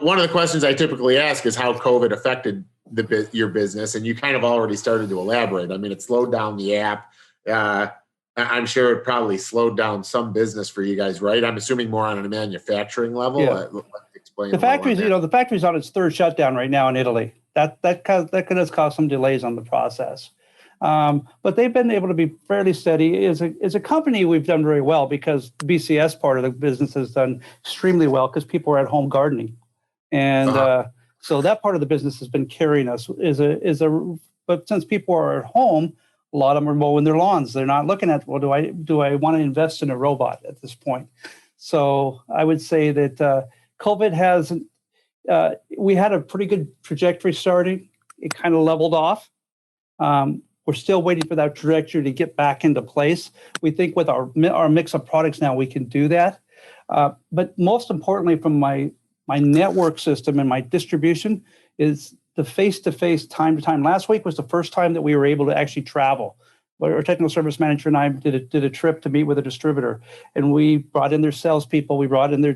one of the questions I typically ask is how COVID affected your business, and you kind of already started to elaborate. I mean, it slowed down the app. I'm sure it probably slowed down some business for you guys, right? I'm assuming more on a manufacturing level. Yeah. Explain the factories, the factory's on its third shutdown right now in Italy. That could cause some delays on the process. But they've been able to be fairly steady. As a company, we've done very well because the BCS part of the business has done extremely well because people are at home gardening, and so that part of the business has been carrying us. But since people are at home, a lot of them are mowing their lawns. They're not looking at, well, do I want to invest in a robot at this point? So I would say that COVID hasn't. We had a pretty good trajectory starting. It kind of leveled off. We're still waiting for that trajectory to get back into place. We think with our mix of products now, we can do that. But most importantly, from my network system and my distribution is the face-to-face, time-to-time. Last week was the first time that we were able to actually travel. Our technical service manager and I did a trip to meet with a distributor, and we brought in their salespeople. We brought in their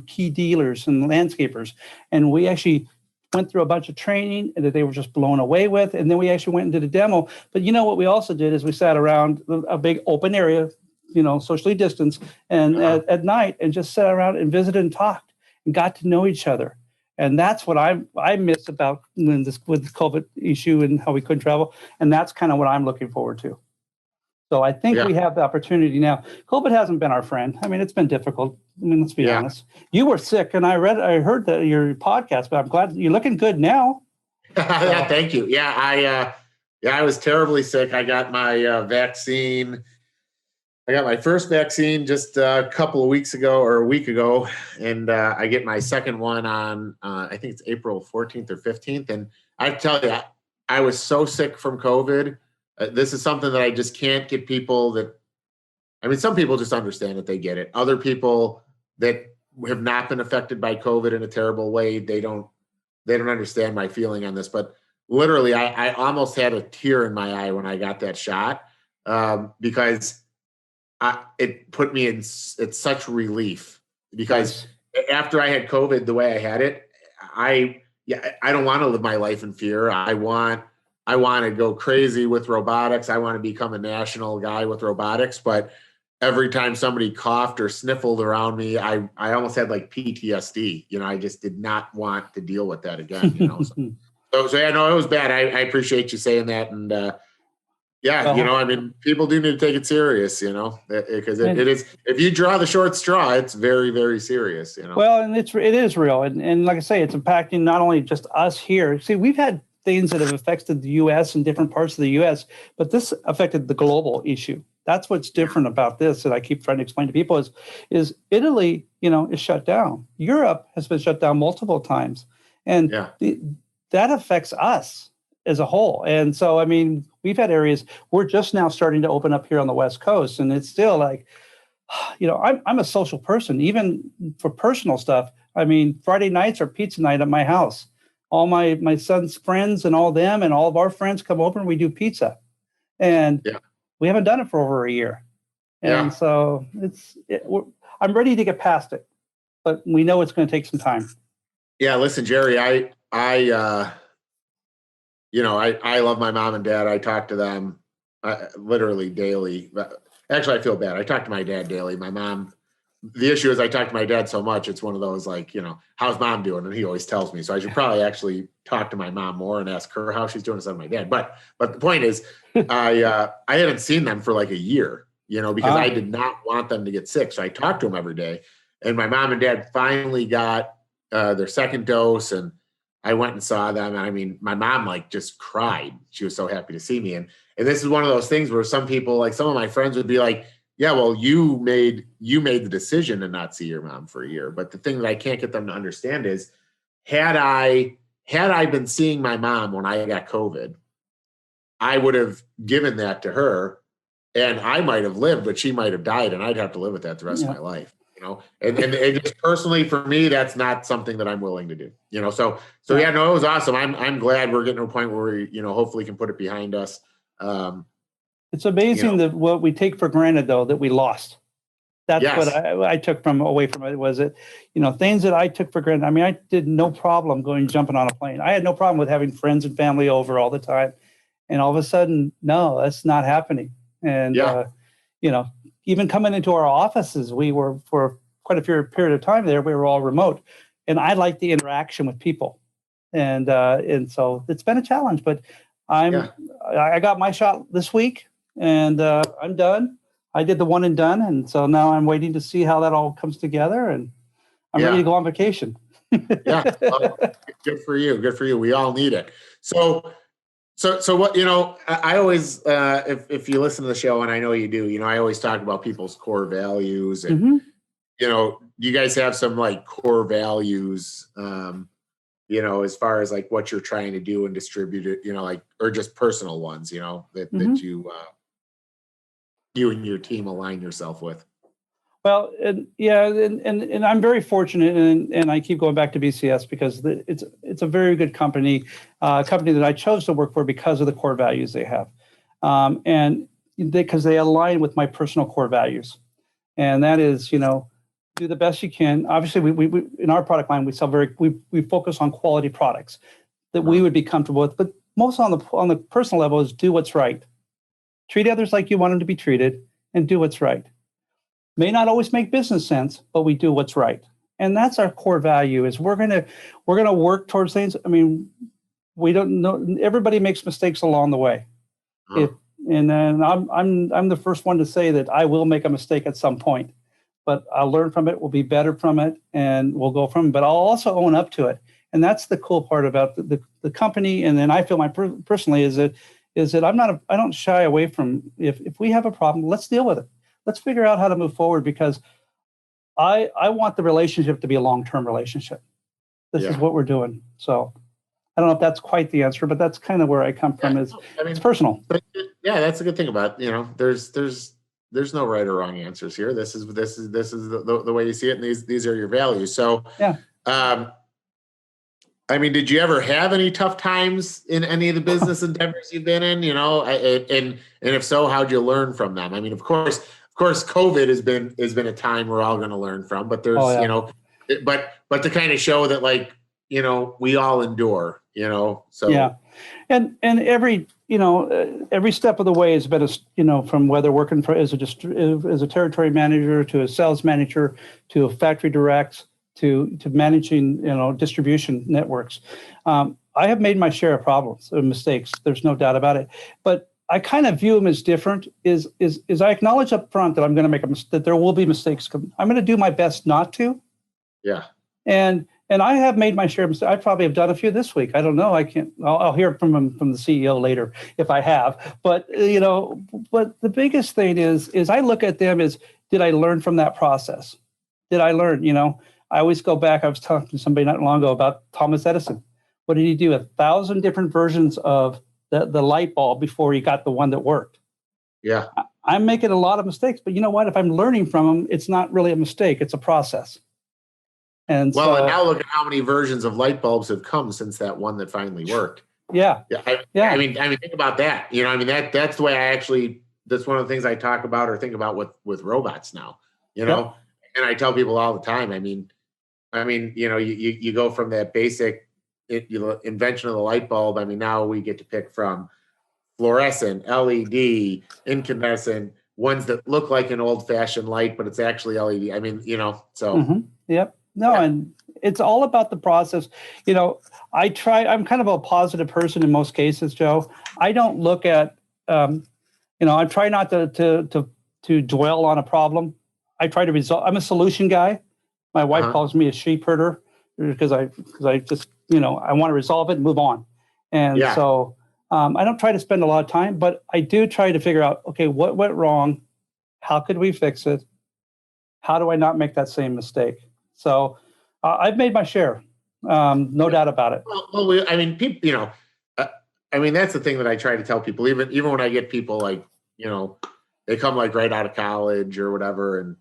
key dealers and landscapers, and we actually went through a bunch of training that they were just blown away with. And then we actually went and did a demo. But what we also did is we sat around a big open area, socially distanced, and at night, and just sat around and visited and talked and got to know each other. And that's what I miss about with the COVID issue and how we couldn't travel. And that's kind of what I'm looking forward to. So I think we have the opportunity now. COVID hasn't been our friend. I mean, it's been difficult. I mean, let's be honest. You were sick, and I heard that your podcast, but I'm glad you're looking good now. Yeah, thank you. Yeah, I was terribly sick. I got my vaccine. I got my first vaccine just a couple of weeks ago or a week ago, and I get my second one on, I think it's April 14th or 15th. And I tell you, I was so sick from COVID. This is something that I just can't get people that, I mean, some people just understand that they get it. Other people that have not been affected by COVID in a terrible way, they don't understand my feeling on this. But literally, I almost had a tear in my eye when I got that shot because it put me in such relief, because after I had COVID the way I had it, I don't want to live my life in fear. I want to go crazy with robotics. I want to become a national guy with robotics. But every time somebody coughed or sniffled around me, I almost had like PTSD. I just did not want to deal with that again. So yeah, no, it was bad. I appreciate you saying that. And I mean, people do need to take it serious, because it is, if you draw the short straw, it's very, very serious, Well, and it is real. And like I say, it's impacting not only just us here. See, we've had things that have affected the U.S. and different parts of the U.S., but this affected the global issue. That's what's different about this that I keep trying to explain to people is Italy, is shut down. Europe has been shut down multiple times. And that affects us as a whole. And so, I mean, we've had areas, we're just now starting to open up here on the West Coast. And it's still like, I'm a social person, even for personal stuff. I mean, Friday nights are pizza night at my house. All my son's friends and all them and all of our friends come over and we do pizza. And we haven't done it for over a year. And so I'm ready to get past it, but we know it's going to take some time. Yeah. Listen, Jerry, I love my mom and dad. I talk to them literally daily. Actually, I feel bad. I talk to my dad daily. My mom, the issue is I talk to my dad so much. It's one of those like, how's mom doing? And he always tells me. So I should probably actually talk to my mom more and ask her how she's doing instead of my dad. But the point is, I hadn't seen them for like a year, because I did not want them to get sick. So I talked to them every day. And my mom and dad finally got their second dose, and I went and saw them. And I mean, my mom like just cried. She was so happy to see me. And this is one of those things where some people, like some of my friends would be like, yeah, well, you made the decision to not see your mom for a year. But the thing that I can't get them to understand is had I been seeing my mom when I got COVID, I would have given that to her and I might have lived, but she might have died and I'd have to live with that the rest of my life. And just personally for me, that's not something that I'm willing to do, so yeah, no, it was awesome. I'm glad we're getting to a point where we, hopefully can put it behind us. It's amazing that what we take for granted though, that we lost. That's Yes. what I took from away from it was it, things that I took for granted. I mean, I did no problem jumping on a plane. I had no problem with having friends and family over all the time. And all of a sudden, no, that's not happening. And, Yeah. you know, even coming into our offices, we were for quite a period of time there, we were all remote. And I like the interaction with people. And so it's been a challenge, but Yeah. I got my shot this week and I'm done. I did the one and done, and so now I'm waiting to see how that all comes together, and I'm ready to Yeah. go on vacation. Yeah. Well, good for you. Good for you. We all need it. So what, I always, if you listen to the show, and I know you do, I always talk about people's core values and, Hmm. you guys have some like core values, as far as like what you're trying to do and distribute it, like, or just personal ones, that Hmm. you and your team align yourself with. Well, and I'm very fortunate, and I keep going back to BCS because it's a very good company, company that I chose to work for because of the core values they have, and because they align with my personal core values, and that is, do the best you can. Obviously, we in our product line we focus on quality products that we would be comfortable with, but most on the personal level is do what's right, treat others like you want them to be treated, and do what's right. May not always make business sense, but we do what's right. And that's our core value is we're gonna work towards things. I mean, we don't know everybody makes mistakes along the way. Uh, If and then I'm the first one to say that I will make a mistake at some point, but I'll learn from it, we'll be better from it, and we'll go from it. But I'll also own up to it. And that's the cool part about the company. And then I feel personally is that I don't shy away from if we have a problem, let's deal with it. Let's figure out how to move forward because I want the relationship to be a long-term relationship. This is yeah. what we're doing. So I don't know if that's quite the answer, but that's kind of where I come from. Is it's personal. But yeah, that's a good thing about, there's no right or wrong answers here. This is the way you see it, and these are your values. So Yeah. I mean, did you ever have any tough times in any of the business endeavors you've been in? And if so, how'd you learn from them? I mean, of course, COVID has been a time we're all going to learn from. But there's, Oh, yeah. but to kind of show that, like, we all endure. So Yeah, and every every step of the way has been from whether working for as a territory manager to a sales manager to a factory direct to managing distribution networks. I have made my share of problems and mistakes. There's no doubt about it, but I kind of view them as different. Is I acknowledge up front that I'm going to that there will be mistakes. I'm going to do my best not to. Yeah. And I have made my share of mistakes. I probably have done a few this week. I don't know. I can't. I'll hear from the CEO later if I have. But but the biggest thing is I look at them as, did I learn from that process? Did I learn? I always go back. I was talking to somebody not long ago about Thomas Edison. What did he do? 1,000 different versions of the light bulb before he got the one that worked. Yeah. I'm making a lot of mistakes, but you know what? If I'm learning from them, it's not really a mistake. It's a process. And and now look at how many versions of light bulbs have come since that one that finally worked. Yeah. I mean, think about that. That's the way that's one of the things I talk about or think about with robots now. And I tell people all the time. I mean, you go from that basic invention of the light bulb. I mean, now we get to pick from fluorescent, LED, incandescent, ones that look like an old-fashioned light, but it's actually LED. I mean, so. Mm-hmm. Yep. No, yeah. And it's all about the process. I'm kind of a positive person in most cases, Joe. I don't look at, I try not to dwell on a problem. I try to resolve. I'm a solution guy. My wife calls me a sheep herder because I just, I want to resolve it and move on. And so I don't try to spend a lot of time, but I do try to figure out, okay, what went wrong? How could we fix it? How do I not make that same mistake? So I've made my share, no doubt about it. Well, I mean, people, that's the thing that I try to tell people, even when I get people like, they come like right out of college or whatever,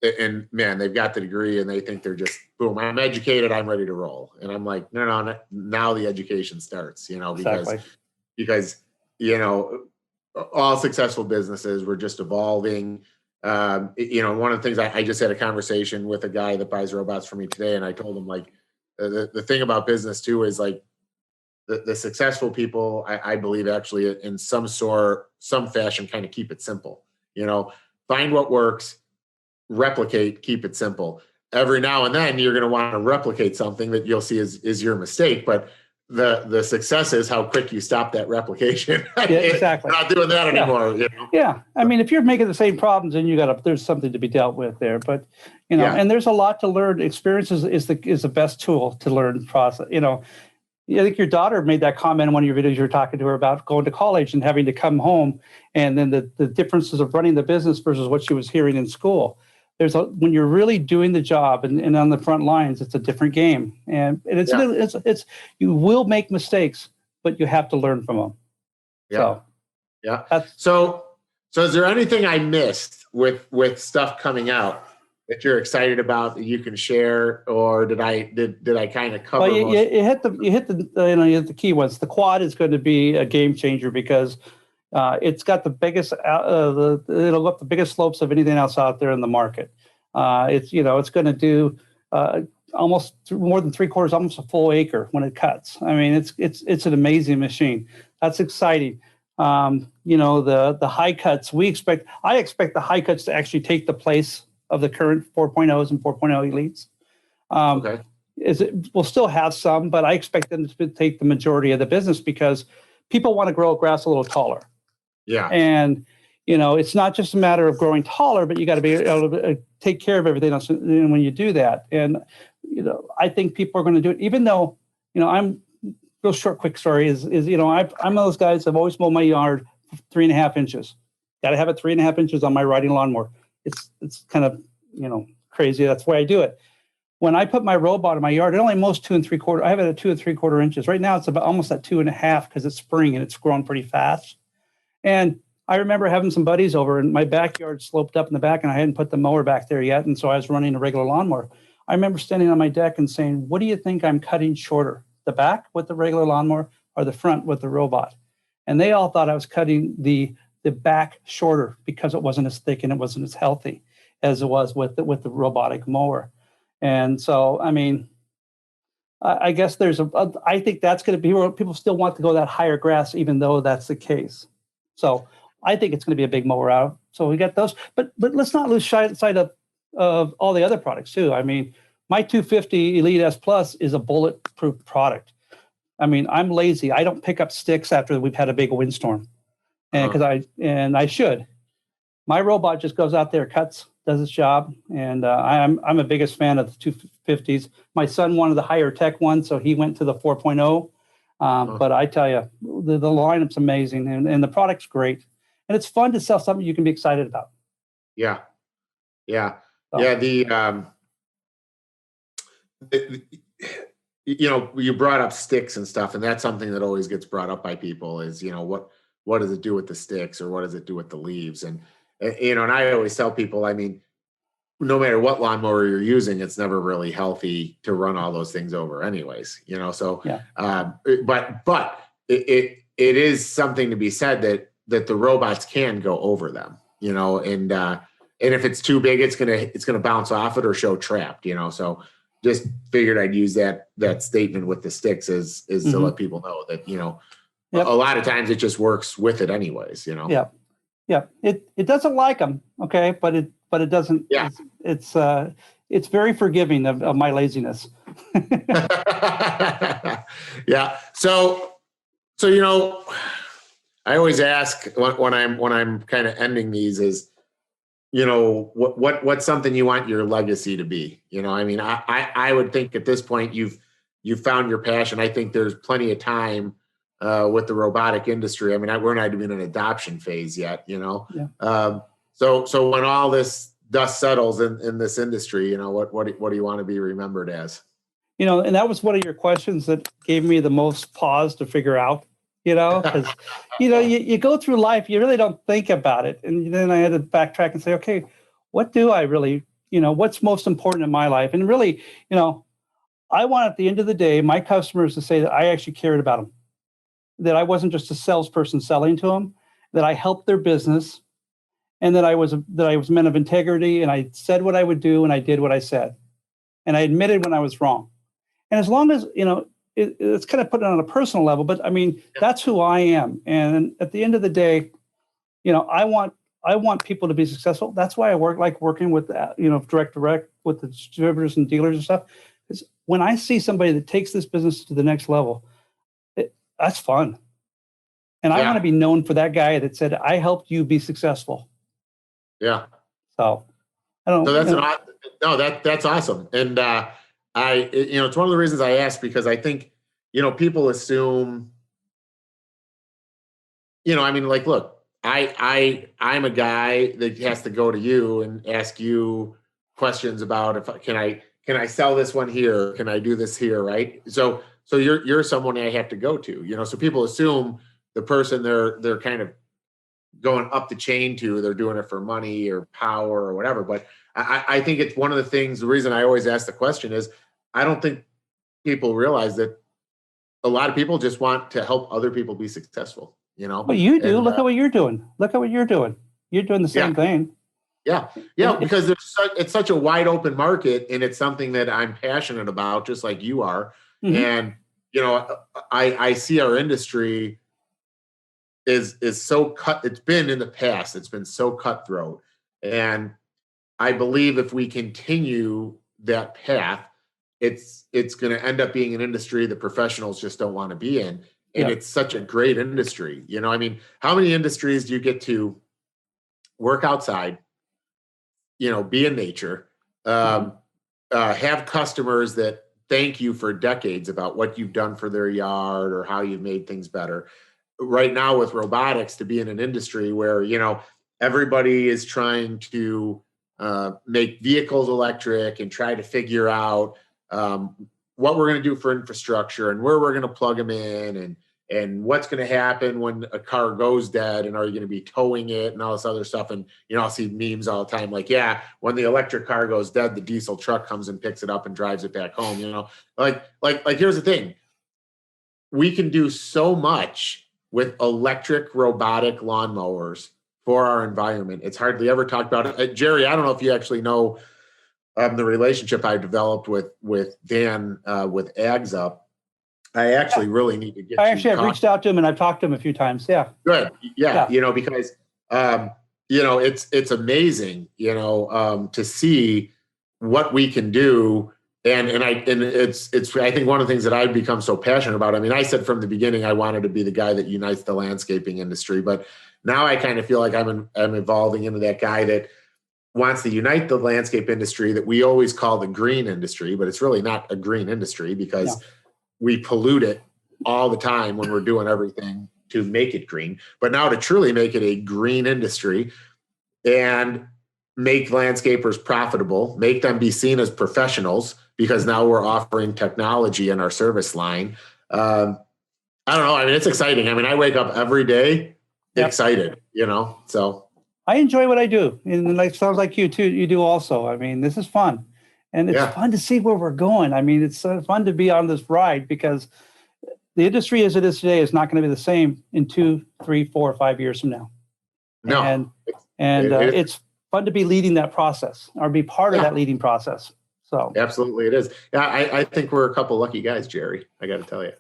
and man, they've got the degree and they think they're just, boom, I'm educated, I'm ready to roll. And I'm like, no, now the education starts, because all successful businesses were just evolving. One of the things I just had a conversation with a guy that buys robots for me today, and I told him like the thing about business too is like the successful people, I believe actually in some fashion, kind of keep it simple. Find what works, replicate, keep it simple. Every now and then you're going to want to replicate something that you'll see is your mistake, but the success is how quick you stop that replication. Yeah, exactly. We're not doing that anymore. Yeah. I mean, if you're making the same problems, then there's something to be dealt with there. But and there's a lot to learn. Experience is the best tool to learn process. I think your daughter made that comment in one of your videos. You were talking to her about going to college and having to come home, and then the differences of running the business versus what she was hearing in school. When you're really doing the job and on the front lines, it's a different game, and it's you will make mistakes, but you have to learn from them. So is there anything I missed with stuff coming out that you're excited about that you can share, or did I kind of cover? Well, you hit the key ones. The quad is going to be a game changer because it's got the biggest it'll go up the biggest slopes of anything else out there in the market. It's going to do almost more than 3/4, almost a full acre when it cuts. I mean, it's an amazing machine. That's exciting. The high cuts I expect the high cuts to actually take the place of the current 4.0s and 4.0 elites. Okay. We'll still have some, but I expect them to take the majority of the business because people want to grow grass a little taller. Yeah. And, it's not just a matter of growing taller, but you got to be able to take care of everything else when you do that. And, I think people are going to do it, even though, I'm real short, quick story is I'm one of those guys. I've always mowed my yard 3.5 inches. Got to have it 3.5 inches on my riding lawnmower. It's kind of, crazy. That's why I do it. When I put my robot in my yard, it only mows 2 3/4. I have it at 2 3/4 inches. Right now, it's about almost at 2.5 because it's spring and it's growing pretty fast. And I remember having some buddies over, and my backyard sloped up in the back, and I hadn't put the mower back there yet, and so I was running a regular lawnmower. I remember standing on my deck and saying, "What do you think I'm cutting shorter, the back with the regular lawnmower or the front with the robot?" And they all thought I was cutting the back shorter because it wasn't as thick and it wasn't as healthy as it was with the robotic mower. And so, I mean, I guess I think that's going to be where people still want to go that higher grass, even though that's the case. So I think it's going to be a big mower out. So we got those, but let's not lose sight of all the other products too. I mean, my 250 Elite S Plus is a bulletproof product. I mean, I'm lazy. I don't pick up sticks after we've had a big windstorm, and I should. My robot just goes out there, cuts, does its job, and I'm a biggest fan of the 250s. My son wanted the higher tech one, so he went to the 4.0. But I tell you, the lineup's amazing, and the product's great, and it's fun to sell something you can be excited about. Yeah. You brought up sticks and stuff, and that's something that always gets brought up by people is, what does it do with the sticks, or what does it do with the leaves? And I always tell people, I mean, no matter what lawnmower you're using, it's never really healthy to run all those things over anyways, so, yeah. But it is something to be said that the robots can go over them, and if it's too big, it's going to bounce off it or show trapped, so just figured I'd use that statement with the sticks is to let people know that, Yep. A lot of times it just works with it anyways, Yeah. It doesn't like them. Okay. But it doesn't, Yeah. It's very forgiving of my laziness. Yeah. So, I always ask when I'm kind of ending these is, what's something you want your legacy to be? I mean, I would think at this point you've found your passion. I think there's plenty of time with the robotic industry. I mean, we're not even in an adoption phase yet, Yeah. So when all this dust settles in this industry, what do you want to be remembered as? And that was one of your questions that gave me the most pause to figure out, because, you go through life, you really don't think about it. And then I had to backtrack and say, okay, what do I really, what's most important in my life? And really, I want at the end of the day, my customers to say that I actually cared about them, that I wasn't just a salesperson selling to them, that I helped their business and that I was a man of integrity, and I said what I would do, and I did what I said, and I admitted when I was wrong. And as long as it's kind of put it on a personal level, but I mean that's who I am. And at the end of the day, I want people to be successful. That's why I like working with direct with the distributors and dealers and stuff. Because when I see somebody that takes this business to the next level, that's fun. And I want to be known for that guy that said, I helped you be successful. Yeah. So I don't know. That's awesome. And it's one of the reasons I asked, because I think, people assume, look, I'm a guy that has to go to you and ask you questions about can I sell this one here? Can I do this here? Right. So you're someone I have to go to, so people assume the person they're kind of going up the chain to, they're doing it for money or power or whatever. But I think it's one of the things, the reason I always ask the question is, I don't think people realize that a lot of people just want to help other people be successful, Well, you do. Look at what you're doing. Look at what you're doing. You're doing the same thing. Yeah. Because it's such a wide open market, and it's something that I'm passionate about, just like you are. Mm-hmm. And, I see our industry is so it's been in the past, it's been so cutthroat. And I believe if we continue that path, it's going to end up being an industry that professionals just don't want to be in. And it's such a great industry. How many industries do you get to work outside, be in nature, have customers that thank you for decades about what you've done for their yard or how you've made things better. Right now with robotics, to be in an industry where, everybody is trying to make vehicles electric and try to figure out what we're going to do for infrastructure and where we're going to plug them in and what's going to happen when a car goes dead, and are you going to be towing it and all this other stuff. And, I'll see memes all the time. Like, when the electric car goes dead, the diesel truck comes and picks it up and drives it back home, like here's the thing. We can do so much with electric robotic lawnmowers for our environment. It's hardly ever talked about. Jerry, I don't know if you actually know the relationship I developed with Dan with Ags Up. I actually really need to get. I've reached out to him and I've talked to him a few times. Yeah. Good. Yeah. Because it's amazing, to see what we can do. And it's I think one of the things that I've become so passionate about. I mean, I said from the beginning I wanted to be the guy that unites the landscaping industry, but now I kind of feel like I'm evolving into that guy that wants to unite the landscape industry that we always call the green industry, but it's really not a green industry because we pollute it all the time when we're doing everything to make it green. But now to truly make it a green industry and make landscapers profitable, make them be seen as professionals, because now we're offering technology in our service line. I don't know. I mean, it's exciting. I mean, I wake up every day excited, so. I enjoy what I do. And it sounds like you too. You do also. I mean, this is fun. And it's fun to see where we're going. I mean, it's fun to be on this ride, because the industry as it is today is not going to be the same in 2, 3, 4, 5 years from now. No. And it's fun to be leading that process or be part of that leading process. So absolutely it is. Yeah, I think we're a couple lucky guys, Jerry. I got to tell you.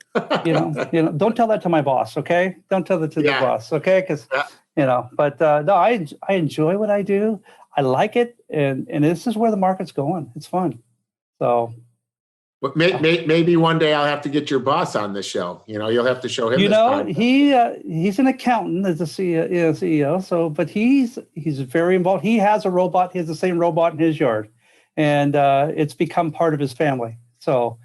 Don't tell that to my boss, okay? Don't tell that to the boss, okay? Because but no, I enjoy what I do. I like it, and this is where the market's going. It's fun. So, but maybe one day I'll have to get your boss on this show. You'll have to show him. He's an accountant as a CEO. So, but he's very involved. He has a robot. He has the same robot in his yard, and it's become part of his family. So,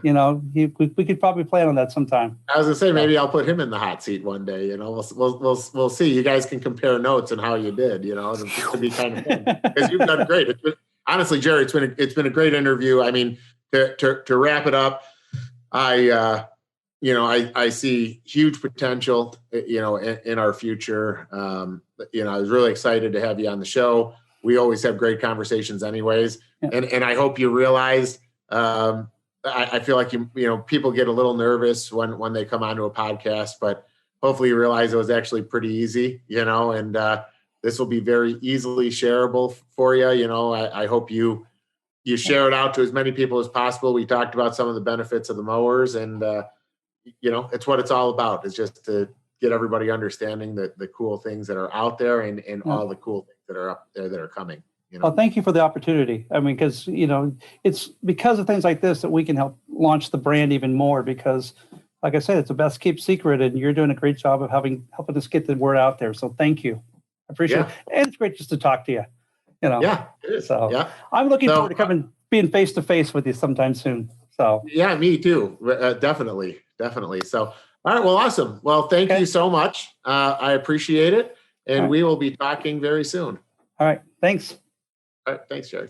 we could probably plan on that sometime. I was gonna say maybe I'll put him in the hot seat one day. We'll see. You guys can compare notes on how you did. It'll be kind of fun because you've done great. Honestly, Jerry, it's been a great interview. I mean, to wrap it up, I see huge potential, in our future. I was really excited to have you on the show. We always have great conversations anyways. And I hope you realized, I feel like people get a little nervous when they come onto a podcast, but hopefully you realize it was actually pretty easy, and this will be very easily shareable for you. You know, I hope you share it out to as many people as possible. We talked about some of the benefits of the mowers, and you know, it's what it's all about, is just to get everybody understanding the cool things that are out there, and all the cool things that are up there that are coming. You know? Well, thank you for the opportunity. I mean, because, you know, it's because of things like this that we can help launch the brand even more, because like I said, it's the best kept secret, and you're doing a great job of helping us get the word out there. So thank you. I appreciate it. And it's great just to talk to you. You know. Yeah, it is. So yeah. I'm looking forward to being face to face with you sometime soon. So yeah, me too. Definitely. So all right, well, awesome. Well, thank you so much. I appreciate it. And we will be talking very soon. All right. Thanks. All right. Thanks, Jerry.